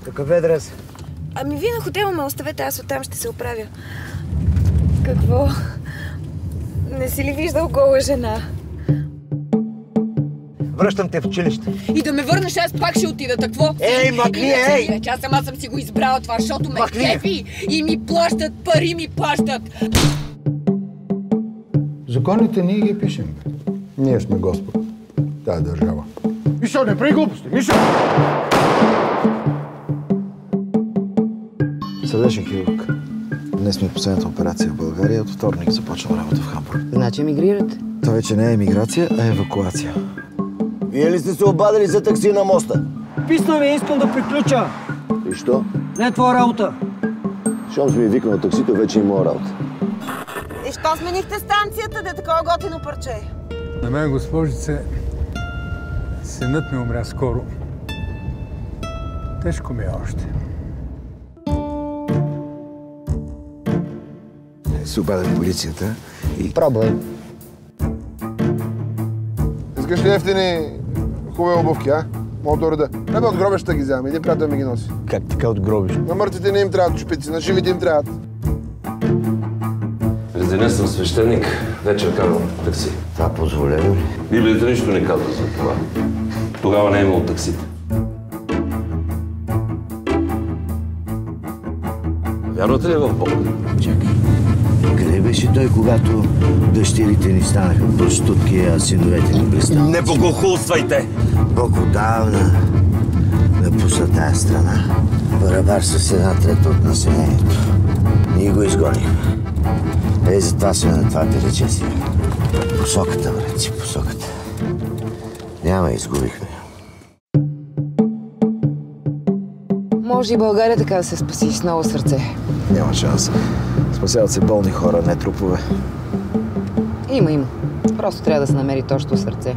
Какъв е адрес? Ами вие на хотела ме оставете, аз оттам ще се оправя. Какво? Не си ли виждал гола жена? Връщам те в училище. И да ме върнеш, аз пак ще отида, какво? Ей, махни, ей! Аз сама съм си го избрала това, защото ме кефи и ми плащат, пари ми плащат. Законите ние ги пишем. Ние сме Господ. Тая държава. Мишо, не прави глупости! Мишо! Сърдечен хирург. Днес ми е последната операция в България. От вторник започвам работа в Хамбург. Значи емигрирате? Това вече не е емиграция, а евакуация. Вие ли сте се обадили за такси на моста? Писна ми, искам да приключа. И що? Не е твоя работа. Щом сме викнал таксито, вече и моя работа. И що сменихте станцията, де такова готино парче? На мен, госпожице, синът ми умря скоро. Тежко ми е още. Се обади полицията и... Пробвай. Искаш ли ефтини хубави обувки, а? Мога да реда. Не бе, от гробищата ги вземам. Един приятел ми ги носи. Как така от гробиш? На мъртвите не им трябват чупици, на живите им трябват. През деня съм свещеник, вечер карам такси. Това позволено ли? Библията нищо не казва за това. Тогава не е имало таксите. Вярвате ли в Бог? Чакай. Къде беше той, когато дъщерите ни станаха простутки, а синовете ни блистанци? Не богохулствайте! Бог отдавна напусна тая страна. Барабар с 1/3 от населението. Ние го изгонихме. Ей, затова сме на това пилече си. Посоката, братци, посоката. Няма, изгубихме. Може и България така да се спаси с ново сърце. Няма шанс. Спасяват се болни хора, не трупове. Има. Просто трябва да се намери точно сърце.